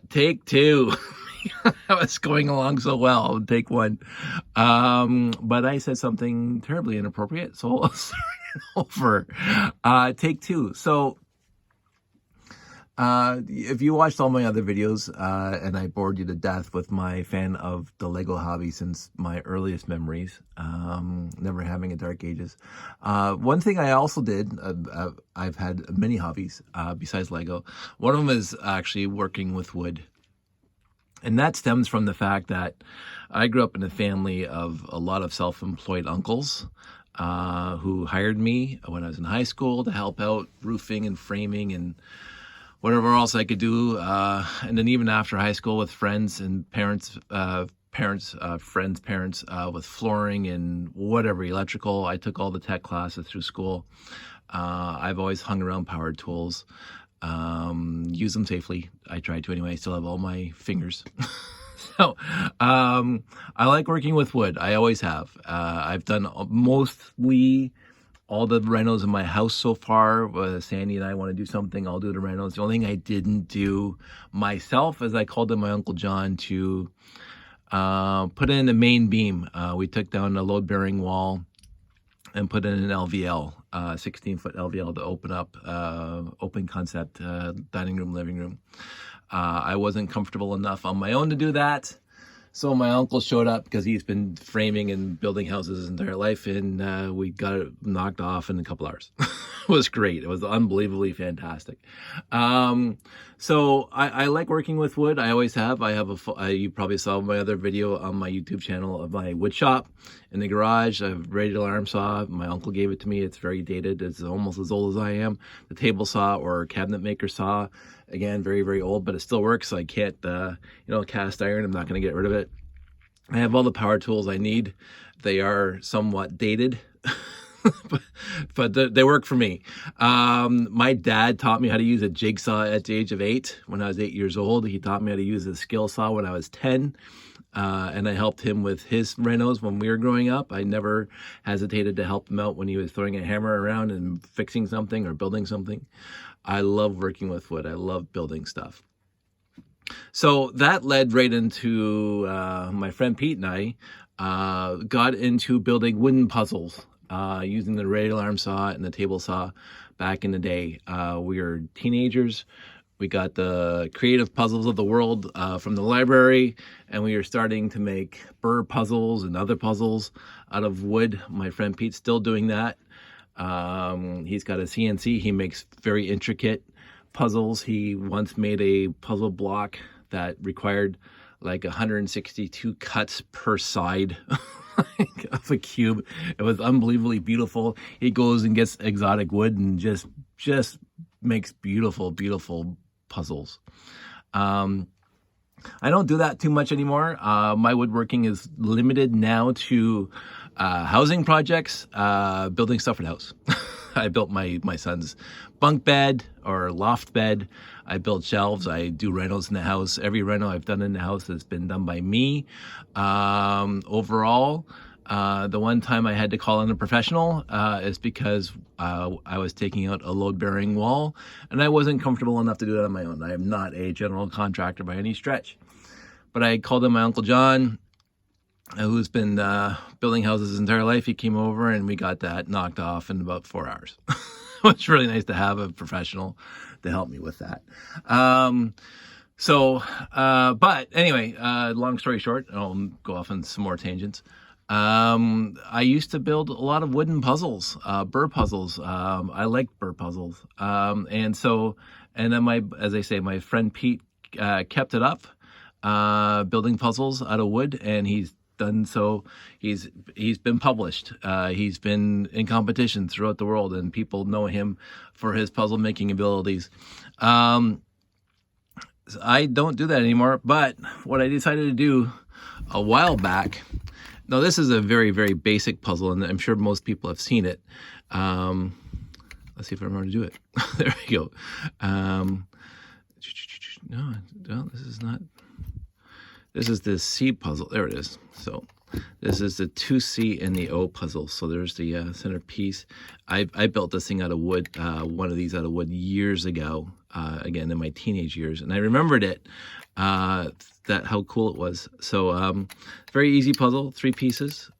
Take two. I was going along so well. Take one. But I said something terribly inappropriate, so I'll start it over. Take two. So, if you watched all my other videos, and I bored you to death with my fan of the Lego hobby since my earliest memories, never having a dark ages. One thing I also did, I've had many hobbies, besides Lego. One of them is actually working with wood. And that stems from the fact that I grew up in a family of a lot of self-employed uncles, who hired me when I was in high school to help out roofing and framing and whatever else I could do. And then even after high school with friends and parents, friends' parents, with flooring and whatever, electrical. I took all the tech classes through school. I've always hung around power tools, use them safely. I tried to anyway. I still have all my fingers. So, I like working with wood. I always have. I've done mostly all the renos in my house so far. Sandy and I want to do something, I'll do the renos. The only thing I didn't do myself is I called in my Uncle John to put in the main beam. We took down a load-bearing wall and put in an LVL, 16-foot LVL to open up, open concept, dining room, living room. I wasn't comfortable enough on my own to do that. So my uncle showed up because he's been framing and building houses his entire life, and we got it knocked off in a couple hours. It was great. It was unbelievably fantastic. So I like working with wood. I always have. I have you probably saw my other video on my YouTube channel of my wood shop in the garage. I have a radial arm saw. My uncle gave it to me. It's very dated. It's almost as old as I am. The table saw or cabinet maker saw. Again, very, very old, but it still works. So I can't, cast iron. I'm not going to get rid of it. I have all the power tools I need. They are somewhat dated, but they work for me. My dad taught me how to use a jigsaw at the age of 8. When I was 8 years old, he taught me how to use a skill saw when I was 10. And I helped him with his renos when we were growing up. I never hesitated to help him out when he was throwing a hammer around and fixing something or building something. I love working with wood. I love building stuff. So that led right into my friend Pete and I got into building wooden puzzles using the radial arm saw and the table saw back in the day. We were teenagers. We got the creative puzzles of the world from the library, and we were starting to make Burr puzzles and other puzzles out of wood. My friend Pete's still doing that. He's got a CNC. He makes very intricate puzzles. He once made a puzzle block that required like 162 cuts per side of a cube. It was unbelievably beautiful. He goes and gets exotic wood and just makes beautiful, beautiful puzzles. I don't do that too much anymore. My woodworking is limited now to housing projects, building stuff for the house. I built my son's bunk bed or loft bed. I built shelves. I do renos in the house. Every reno I've done in the house has been done by me. Overall, the one time I had to call in a professional is because I was taking out a load-bearing wall, and I wasn't comfortable enough to do that on my own. I am not a general contractor by any stretch. But I called in my Uncle John, who's been building houses his entire life. He came over, and we got that knocked off in about 4 hours. It's really nice to have a professional to help me with that. But anyway, long story short, I'll go off on some more tangents. I used to build a lot of wooden puzzles, Burr puzzles. I like Burr puzzles. And then as I say, my friend Pete, kept it up, building puzzles out of wood, and he's done so. He's been published. He's been in competition throughout the world, and people know him for his puzzle making abilities. I don't do that anymore, but what I decided to do a while back. Now, this is a very, very basic puzzle, and I'm sure most people have seen it. Let's see if I remember to do it. There we go. No, this is not. This is the C puzzle. There it is. So this is the 2C and the O puzzle. So there's the centerpiece. I built this thing out of wood, one of these out of wood years ago. again, in my teenage years. And I remembered it, that how cool it was. So very easy puzzle, 3 pieces.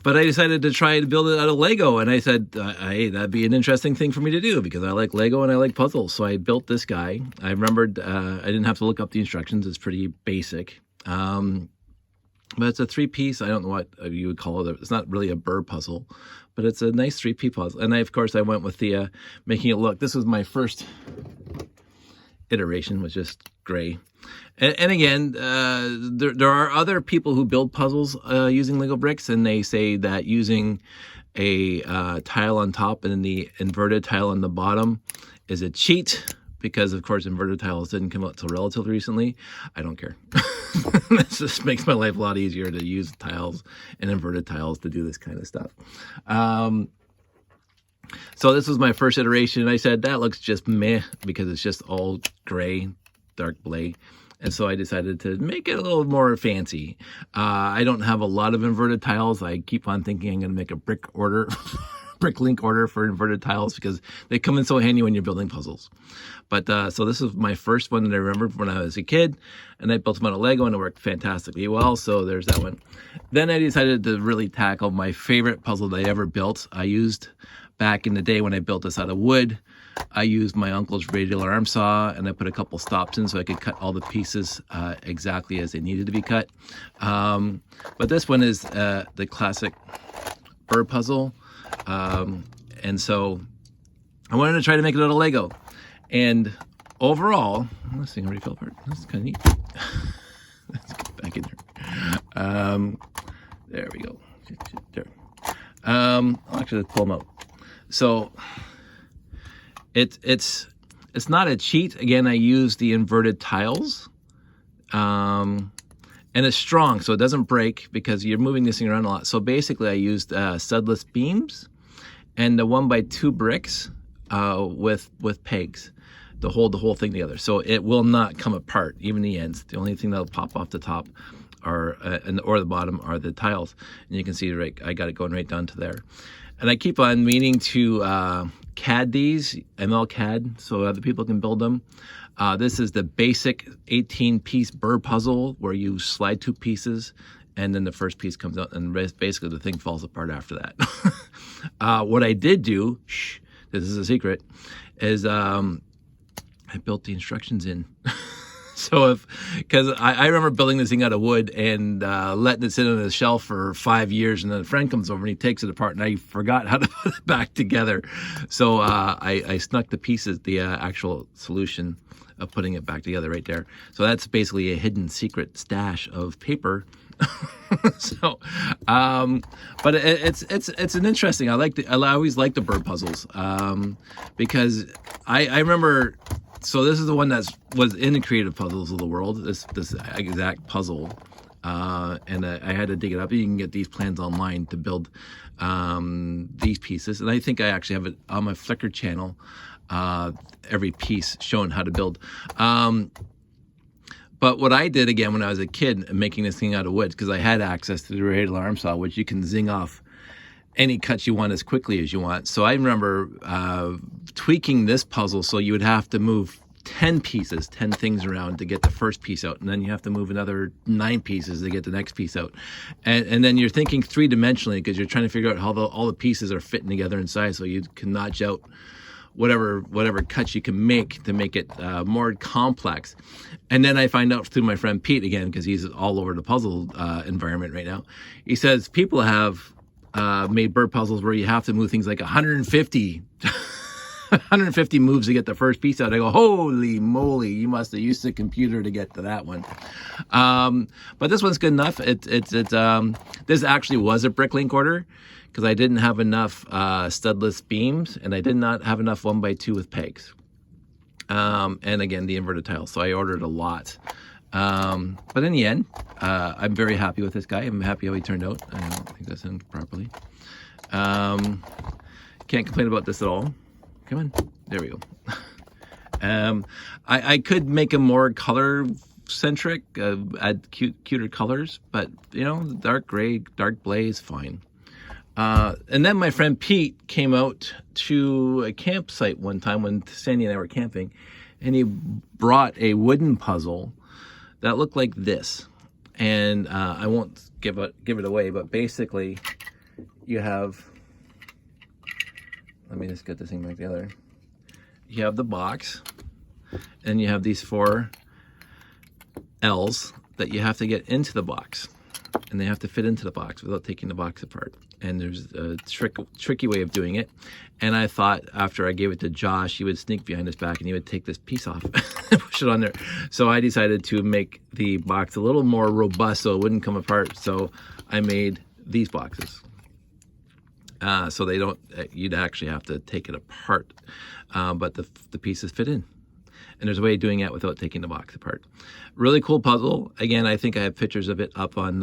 But I decided to try to build it out of Lego, and I said, hey, that'd be an interesting thing for me to do because I like Lego and I like puzzles. So I built this guy. I remembered I didn't have to look up the instructions. It's pretty basic. But it's a 3-piece. I don't know what you would call it. It's not really a Burr puzzle, but it's a nice 3-piece puzzle. And of course, I went with the making it look. This was my first iteration, was just gray. And again, there are other people who build puzzles using Lego bricks, and they say that using a tile on top and then the inverted tile on the bottom is a cheat because, of course, inverted tiles didn't come out till relatively recently. I don't care. That just makes my life a lot easier to use tiles and inverted tiles to do this kind of stuff. So this was my first iteration, and I said, that looks just meh because it's just all gray, dark gray. And so I decided to make it a little more fancy. I don't have a lot of inverted tiles. I keep on thinking I'm going to make a brick link order for inverted tiles because they come in so handy when you're building puzzles. But so this is my first one that I remember when I was a kid, and I built them out of Lego, and it worked fantastically well. So there's that one. Then I decided to really tackle my favorite puzzle that I ever built. I used back in the day when I built this out of wood. I used my uncle's radial arm saw, and I put a couple stops in so I could cut all the pieces exactly as they needed to be cut. But this one is the classic Burr puzzle. And so I wanted to try to make it out of Lego. And overall, this thing already fell apart. That's kind of neat. Let's get back in there. There we go. There. I'll actually pull them out. So it's not a cheat. Again, I use the inverted tiles, and it's strong, so it doesn't break because you're moving this thing around a lot. So basically, I used studless beams and the 1x2 bricks with pegs to hold the whole thing together. So it will not come apart, even the ends. The only thing that'll pop off the top or the bottom are the tiles, and you can see right. I got it going right down to there. And I keep on meaning to CAD these, ML CAD, so other people can build them. This is the basic 18-piece Burr puzzle where you slide 2 pieces and then the first piece comes out and basically the thing falls apart after that. What I did do, this is a secret, is I built the instructions in. So because I remember building this thing out of wood and letting it sit on the shelf for 5 years, and then a friend comes over and he takes it apart, and I forgot how to put it back together. So I snuck the pieces, the actual solution of putting it back together right there. So that's basically a hidden secret stash of paper. So, but it's an interesting. I always like the Burr puzzles because I remember. So this is the one that was in the Creative Puzzles of the World, this exact puzzle. And I had to dig it up. You can get these plans online to build these pieces. And I think I actually have it on my Flickr channel, every piece showing how to build. But what I did, again, when I was a kid, making this thing out of wood, because I had access to the radial arm saw, which you can zing off any cuts you want as quickly as you want. So I remember tweaking this puzzle so you would have to move 10 pieces, 10 things around to get the first piece out, and then you have to move another 9 pieces to get the next piece out. And then you're thinking 3-dimensionally because you're trying to figure out how all the pieces are fitting together inside so you can notch out whatever cuts you can make to make it more complex. And then I find out through my friend Pete, again, because he's all over the puzzle environment right now, he says people have made Burr puzzles where you have to move things like 150 moves to get the first piece out. I go, holy moly, you must have used the computer to get to that one. But this one's good enough. This actually was a brick link order because I didn't have enough studless beams and I did not have enough 1x2 with pegs. And again, the inverted tiles. So I ordered a lot. But in the end, I'm very happy with this guy. I'm happy how he turned out. I don't think that's in properly. Can't complain about this at all. Come on. There we go. I could make him more color-centric, add cuter colors, but, dark gray, dark gray is fine. And then my friend Pete came out to a campsite one time when Sandy and I were camping, and he brought a wooden puzzle that looked like this. And I won't give it away, but basically you have, let me just get this thing back together. You have the box, and you have these 4 L's that you have to get into the box, and they have to fit into the box without taking the box apart. And there's a tricky way of doing it. And I thought after I gave it to Josh, he would sneak behind his back and he would take this piece off and push it on there. So I decided to make the box a little more robust so it wouldn't come apart. So I made these boxes. So they don't, you'd actually have to take it apart, but the pieces fit in. And there's a way of doing it without taking the box apart. Really cool puzzle. Again, I think I have pictures of it up on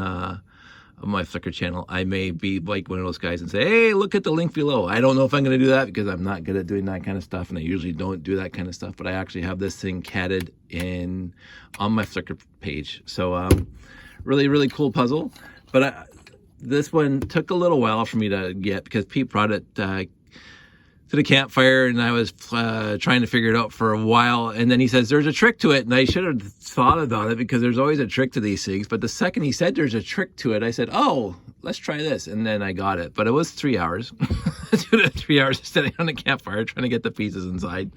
my Flickr channel. I may be like one of those guys and say, hey, look at the link below. I don't know if I'm going to do that because I'm not good at doing that kind of stuff, and I usually don't do that kind of stuff, but I actually have this thing catted on my Flickr page. So really, really cool puzzle. But this one took a little while for me to get because Pete brought it to the campfire, and I was trying to figure it out for a while, and then he says there's a trick to it, and I should have thought about it because there's always a trick to these things. But the second he said there's a trick to it, I said, oh, let's try this, and then I got it. But it was 3 hours 3 hours sitting on the campfire trying to get the pieces inside.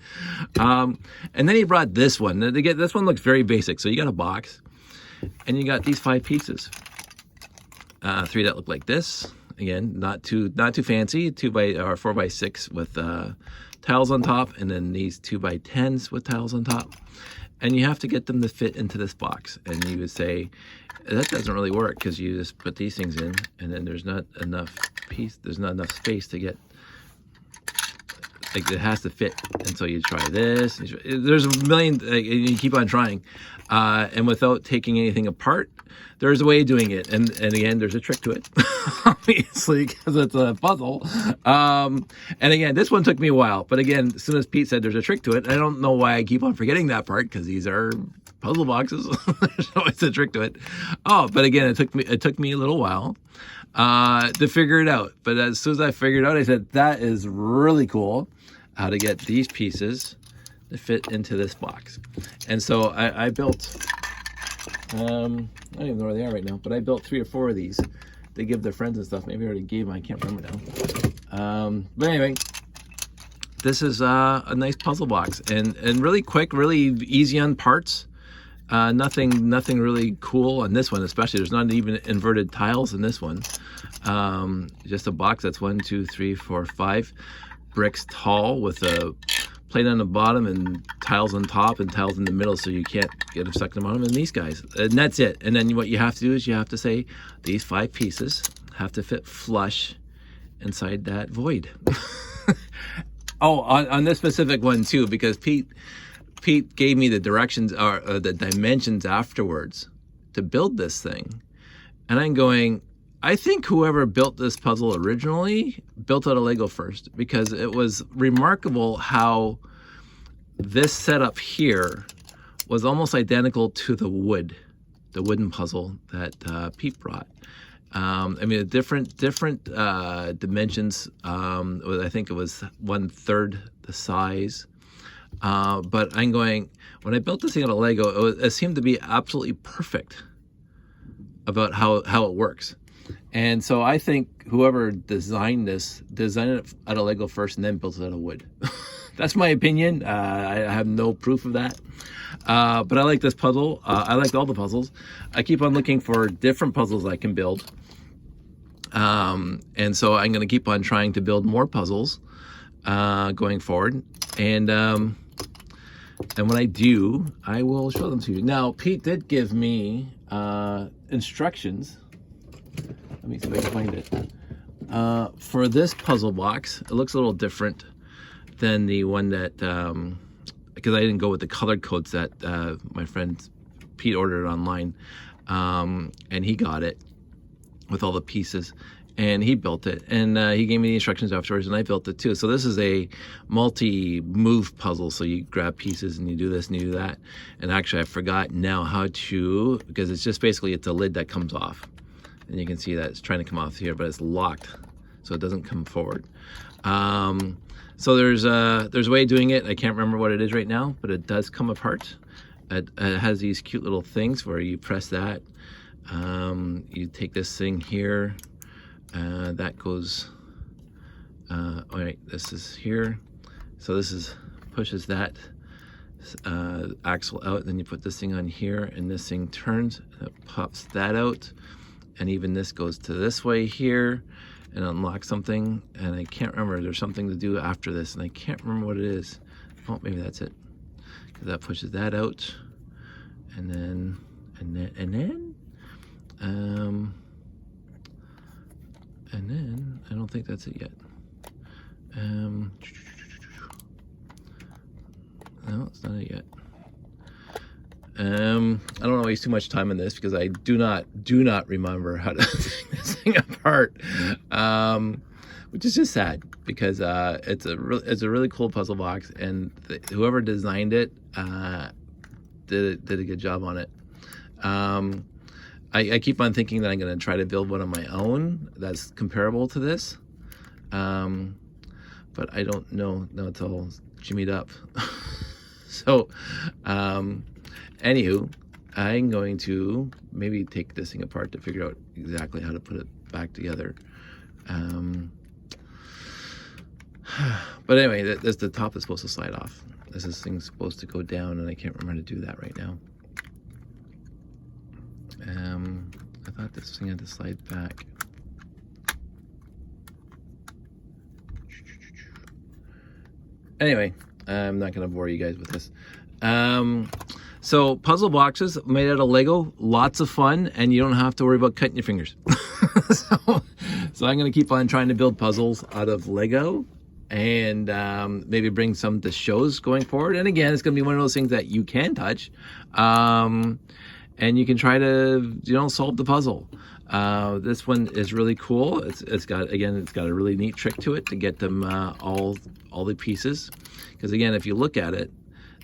And then he brought this one. This one looks very basic. So you got a box, and you got these 5 pieces, 3 that look like this. Again, not too fancy, 4 by 6 with tiles on top, and then these 2 by 10s with tiles on top. And you have to get them to fit into this box. And you would say, that doesn't really work because you just put these things in, and then there's not enough space to get, like, it has to fit. And so you try this, there's a million, you keep on trying. And without taking anything apart, there's a way of doing it. And again, there's a trick to it, obviously, because it's a puzzle. And again, this one took me a while. But again, as soon as Pete said there's a trick to it, I don't know why I keep on forgetting that part, because these are puzzle boxes. There's always a trick to it. Oh, but again, it took me a little while to figure it out. But as soon as I figured it out, I said, that is really cool, how to get these pieces to fit into this box. And so I built, I don't even know where they are right now, but I built 3 or 4 of these. They give their friends and stuff. Maybe I already gave them, I can't remember now. But anyway, this is a nice puzzle box, and really quick, really easy on parts. Nothing really cool on this one, especially. There's not even inverted tiles in this one. Just a box that's 1, 2, 3, 4, 5 bricks tall with a plate on the bottom and tiles on top and tiles in the middle, so you can't get them stuck in the bottom. And these guys, and that's it. And then what you have to do is you have to say these 5 pieces have to fit flush inside that void. Oh, on this specific one too, because Pete gave me the directions or the dimensions afterwards to build this thing, and I'm going, I think whoever built this puzzle originally built out of Lego first, because it was remarkable how this setup here was almost identical to the wooden puzzle that Pete brought. I mean, different dimensions. I think it was 1/3 the size. But I'm going, when I built this thing out of Lego, it seemed to be absolutely perfect about how it works. And so I think whoever designed it out of Lego first and then built it out of wood. That's my opinion. I have no proof of that. But I like this puzzle. I like all the puzzles. I keep on looking for different puzzles I can build. And so I'm going to keep on trying to build more puzzles going forward. And when I do, I will show them to you. Now, Pete did give me instructions. Let me see if I can find it. For this puzzle box, it looks a little different than the one that, because I didn't go with the colored codes that my friend Pete ordered online. And he got it with all the pieces, and he built it, and he gave me the instructions afterwards, and I built it too. So this is a multi-move puzzle, so you grab pieces and you do this and you do that. And actually I forgot now how to, because it's just basically, it's a lid that comes off, and you can see that it's trying to come off here, but it's locked. so it doesn't come forward. So there's a way of doing it. I can't remember what it is right now, but it does come apart. It has these cute little things where you press that. You take this thing here, that goes, all right, this is here. So this is pushes that axle out, then you put this thing on here, and this thing turns, and it pops that out, and even this goes to this way here, and unlocks something, and I can't remember, there's something to do after this, and I can't remember what it is. Oh, maybe that's it, because that pushes that out, and then I don't think that's it yet. No, it's not it yet. I don't want to waste too much time on this because I do not remember how to take this thing apart, which is just sad because it's a really cool puzzle box, and whoever designed it did a good job on it. I keep on thinking that I'm going to try to build one of my own that's comparable to this, but I don't know. No, it's all jimmied up. So, anywho, I'm going to maybe take this thing apart to figure out exactly how to put it back together. But anyway, the top is supposed to slide off. This thing's supposed to go down, and I can't remember how to do that right now. I thought this thing had to slide back. Anyway, I'm not going to bore you guys with this. So puzzle boxes made out of Lego, lots of fun, and you don't have to worry about cutting your fingers. So I'm going to keep on trying to build puzzles out of Lego, and maybe bring some to shows going forward. And again, it's going to be one of those things that you can touch, and you can try to, solve the puzzle. This one is really cool. It's got a really neat trick to it to get them all the pieces, because again, if you look at it,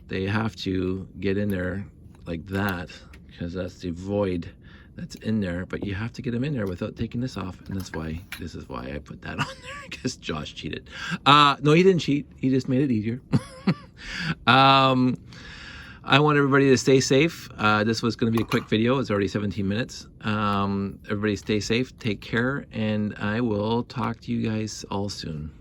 they have to get in there like that, because that's the void that's in there, but you have to get them in there without taking this off, and this is why I put that on there, because Josh cheated. No, he didn't cheat, he just made it easier. I want everybody to stay safe. This was going to be a quick video. It's already 17 minutes. Everybody stay safe, take care, and I will talk to you guys all soon.